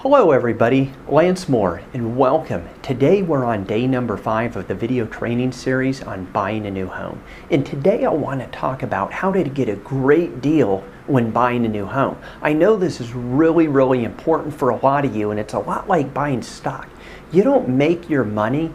Hello everybody, Lance Moore and welcome. Today we're on day number 5 of the video training series on buying a new home. And today I want to talk about how to get a great deal when buying a new home. I know this is really important for a lot of you, and it's a lot like buying stock. You don't make your money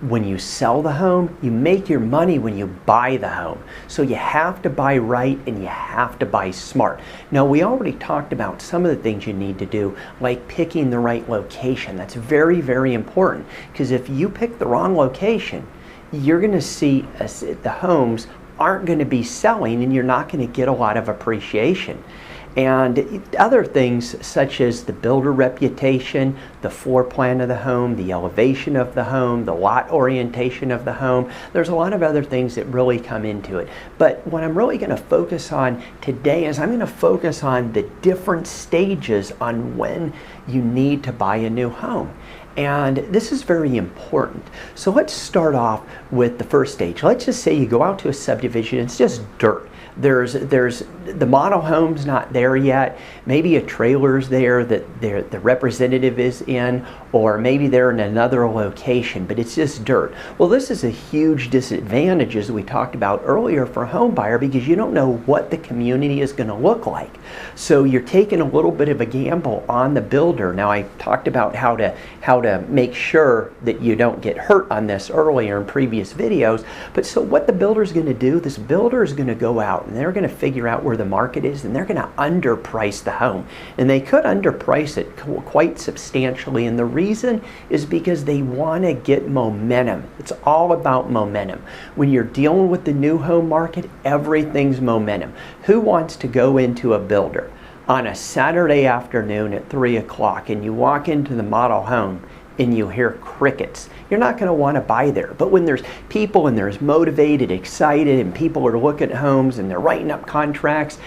when you sell the home, you make your money when you buy the home. So you have to buy right and you have to buy smart. Now, we already talked about some of the things you need to do, like picking the right location. That's very important, because if you pick the wrong location, you're going to see the homes aren't going to be selling and you're not going to get a lot of appreciation. And other things such as the builder reputation, the floor plan of the home, the elevation of the home, the lot orientation of the home. There's a lot of other things that really come into it. But what I'm really going to focus on today is I'm going to focus on the different stages on when you need to buy a new home. And this is very important. So let's start off with the first stage. Let's just say you go out to a subdivision, it's just dirt. There's the model home's not there yet. Maybe a trailer's there that the representative is in, or maybe they're in another location, but it's just dirt. Well, this is a huge disadvantage, as we talked about earlier, for a home buyer, because you don't know what the community is going to look like. So you're taking a little bit of a gamble on the builder. Now, I talked about how to make sure that you don't get hurt on this earlier in previous videos. But so what the builder is going to do, this builder is going to go out and they're going to figure out where the market is, and they're going to underprice the home. And they could underprice it quite substantially, and the reason is because they want to get momentum. It's all about momentum. When you're dealing with the new home market, everything's momentum. Who wants to go into a builder on a Saturday afternoon at 3 o'clock and you walk into the model home and you hear crickets? You're not going to want to buy there. But when there's people and there's motivated, excited, and people are looking at homes and they're writing up contracts,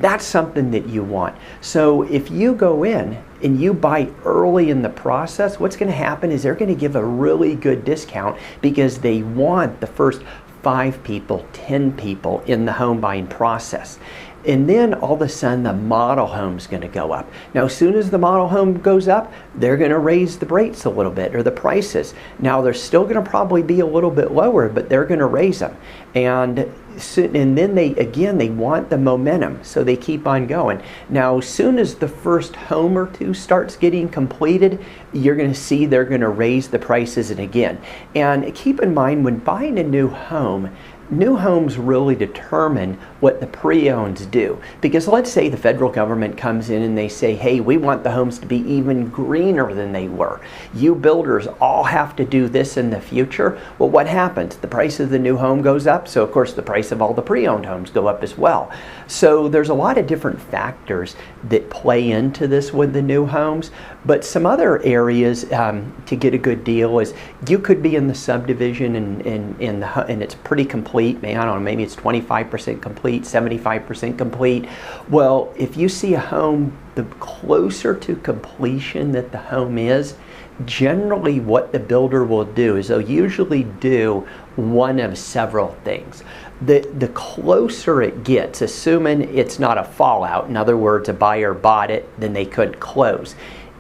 that's something that you want. So if you go in and you buy early in the process, what's going to happen is they're going to give a really good discount, because they want the first 5 people, 10 people in the home buying process. And then all of a sudden the model home's going to go up. Now, as soon as the model home goes up, they're going to raise the rates a little bit, or the prices. Now, they're still going to probably be a little bit lower, but they're going to raise them. And then they want the momentum, so they keep on going. Now, as soon as the first home or two starts getting completed, you're going to see they're going to raise the prices again. And keep in mind, when buying a new home, new homes really determine what the pre-owns do. Because let's say the federal government comes in and they say, hey, we want the homes to be even greener than they were. You builders all have to do this in the future. Well, what happens? The price of the new home goes up, so of course the price of all the pre-owned homes go up as well. So there's a lot of different factors that play into this with the new homes. But some other areas to get a good deal is you could be in the subdivision and it's pretty complete. I don't know, maybe it's 25% complete, 75% complete. Well, if you see a home, the closer to completion that the home is, generally what the builder will do is they'll usually do one of several things. The closer it gets, assuming it's not a fallout, in other words, a buyer bought it, then they couldn't close.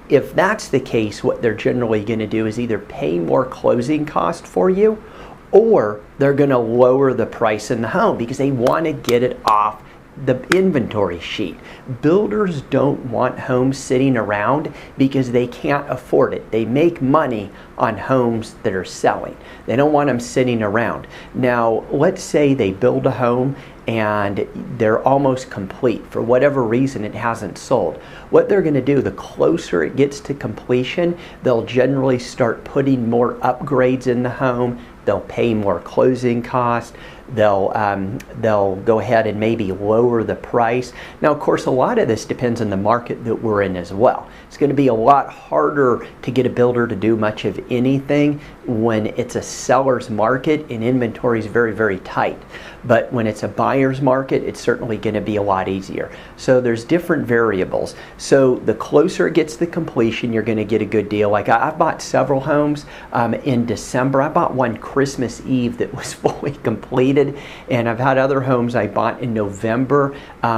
If that's the case, what they're generally going to do is either pay more closing cost for you, or they're going to lower the price in the home because they want to get it off the inventory sheet. Builders don't want homes sitting around because they can't afford it. They make money on homes that are selling. They don't want them sitting around. Now, let's say they build a home and they're almost complete. For whatever reason, it hasn't sold. What they're going to do, the closer it gets to completion, they'll generally start putting more upgrades in the home. They'll pay more closing costs. They'll go ahead and maybe lower the price. Now, of course, a lot of this depends on the market that we're in as well. It's going to be a lot harder to get a builder to do much of anything when it's a seller's market and inventory is very tight. But when it's a buyer's market, it's certainly going to be a lot easier. So there's different variables. So the closer it gets to completion, you're going to get a good deal. Like I've bought several homes in December. I bought one Christmas Eve that was fully completed. completed. And I've had other homes I bought in November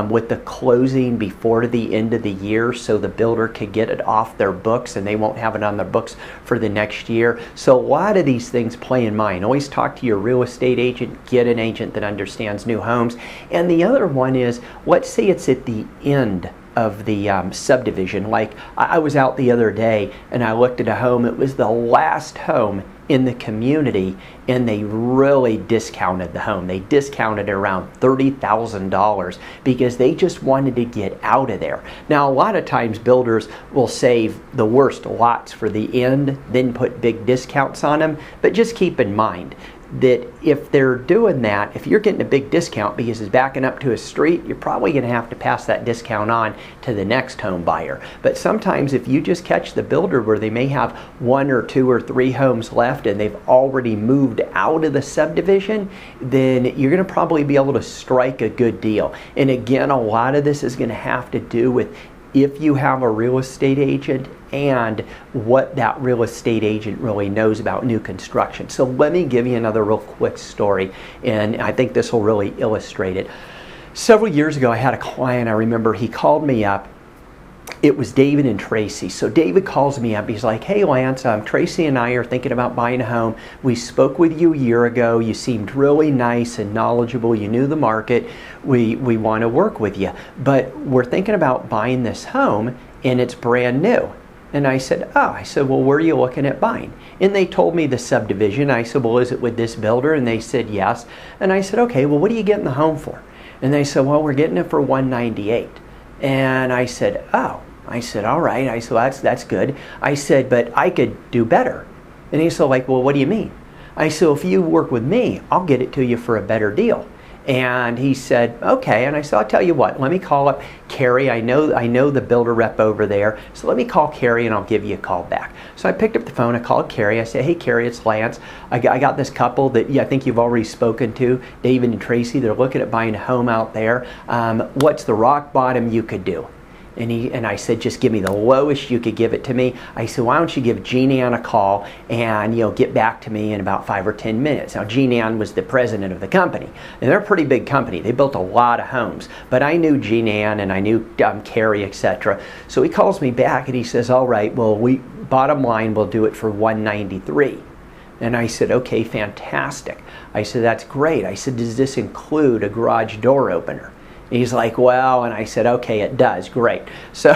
with the closing before the end of the year, so the builder could get it off their books and they won't have it on their books for the next year. So a lot of these things play in mind. Always talk to your real estate agent. Get an agent that understands new homes. And the other one is, let's say it's at the end of the subdivision. Like I was out the other day and I looked at a home. It was the last home in the community, and they really discounted the home. They discounted it around $30,000 because they just wanted to get out of there. Now, a lot of times builders will save the worst lots for the end, then put big discounts on them. But just keep in mind that if they're doing that, if you're getting a big discount because it's backing up to a street, you're probably going to have to pass that discount on to the next home buyer. But sometimes if you just catch the builder where they may have 1 or 2 or 3 homes left and they've already moved out of the subdivision, then you're going to probably be able to strike a good deal. And again, a lot of this is going to have to do with if you have a real estate agent and what that real estate agent really knows about new construction. So let me give you another real quick story, and I think this will really illustrate it. Several years ago, I had a client. I remember he called me up. It was David and Tracy. So David calls me up. He's like, "Hey Lance, Tracy and I are thinking about buying a home. We spoke with you a year ago. You seemed really nice and knowledgeable. You knew the market. We want to work with you. But we're thinking about buying this home and it's brand new." And I said, well, where are you looking at buying? And they told me the subdivision. I said, well, is it with this builder? And they said, yes. And I said, okay, well, what are you getting the home for? And they said, well, we're getting it for $198. And I said, oh. I said, all right. I said, that's good. I said, but I could do better. And he said, like, well, what do you mean? I said, if you work with me, I'll get it to you for a better deal. And he said, okay. And I said, I'll tell you what, let me call up Carrie. I know the builder rep over there. So let me call Carrie and I'll give you a call back. So I picked up the phone. I called Carrie. I said, hey, Carrie, it's Lance. I got this couple that I think you've already spoken to, David and Tracy. They're looking at buying a home out there. What's the rock bottom you could do? And I said, just give me the lowest you could give it to me. I said, why don't you give Jean Ann a call and get back to me in about 5 or 10 minutes. Now, Jean Ann was the president of the company, and they're a pretty big company. They built a lot of homes, but I knew Jean Ann and I knew Carrie, etc. So he calls me back and he says, all right, well, bottom line, we'll do it for $193. And I said, okay, fantastic. I said, that's great. I said, does this include a garage door opener? He's like, well, and I said, okay, it does. Great. So,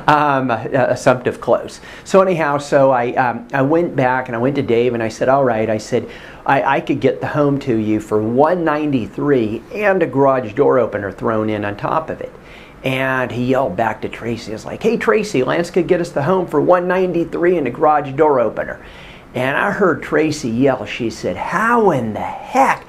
assumptive close. So anyhow, so I went back and I went to Dave and I said, all right, I said, I could get the home to you for $193 and a garage door opener thrown in on top of it. And he yelled back to Tracy. He was like, hey, Tracy, Lance could get us the home for $193 and a garage door opener. And I heard Tracy yell. She said, how in the heck?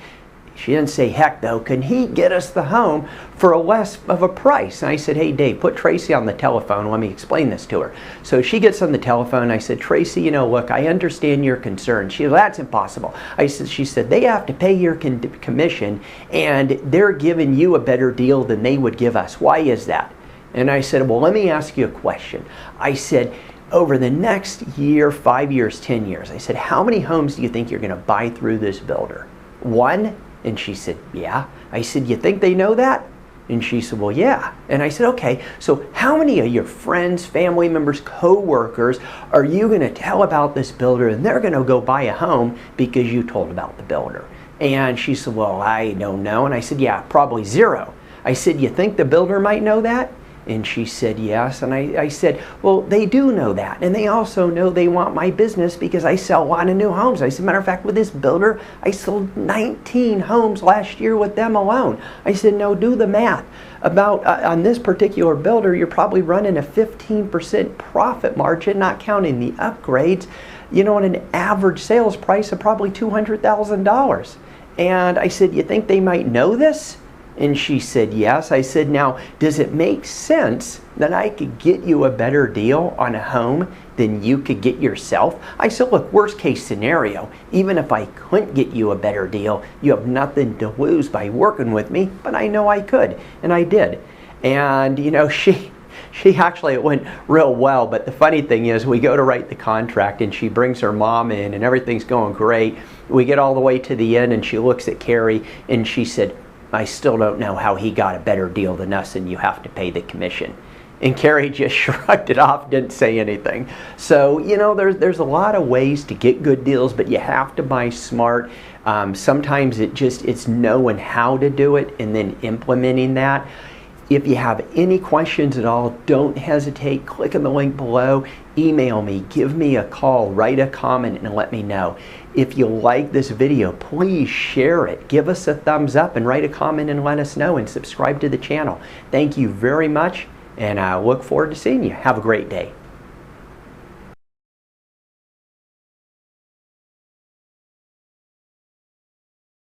She didn't say heck though, can he get us the home for a less of a price? And I said, hey Dave, put Tracy on the telephone. Let me explain this to her. So she gets on the telephone. I said, Tracy, look, I understand your concern. She said, that's impossible. She said, they have to pay your commission and they're giving you a better deal than they would give us. Why is that? And I said, well, let me ask you a question. I said, over the next year, 5 years, 10 years, I said, how many homes do you think you're going to buy through this builder? 1? And she said, yeah. I said, you think they know that? And she said, well, yeah. And I said, okay, so how many of your friends, family members, co-workers are you going to tell about this builder and they're going to go buy a home because you told about the builder? And she said, well, I don't know. And I said, yeah, probably 0. I said, you think the builder might know that? And she said, yes. And I said, well, they do know that. And they also know they want my business because I sell a lot of new homes. I said, matter of fact, with this builder, I sold 19 homes last year with them alone. I said, no, do the math. On this particular builder, you're probably running a 15% profit margin, not counting the upgrades, on an average sales price of probably $200,000. And I said, you think they might know this? And she said, yes. I said, now, does it make sense that I could get you a better deal on a home than you could get yourself? I said, look, worst case scenario, even if I couldn't get you a better deal, you have nothing to lose by working with me, but I know I could, and I did. And, it went real well, but the funny thing is we go to write the contract and she brings her mom in and everything's going great. We get all the way to the end and she looks at Carrie and she said, I still don't know how he got a better deal than us, and you have to pay the commission. And Carrie just shrugged it off, didn't say anything. So, you know, there's a lot of ways to get good deals, but you have to buy smart. Sometimes it's knowing how to do it and then implementing that. If you have any questions at all, don't hesitate. Click on the link below. Email me, give me a call, write a comment, and let me know. If you like this video, please share it. Give us a thumbs up and write a comment and let us know, and subscribe to the channel. Thank you very much, and I look forward to seeing you. Have a great day.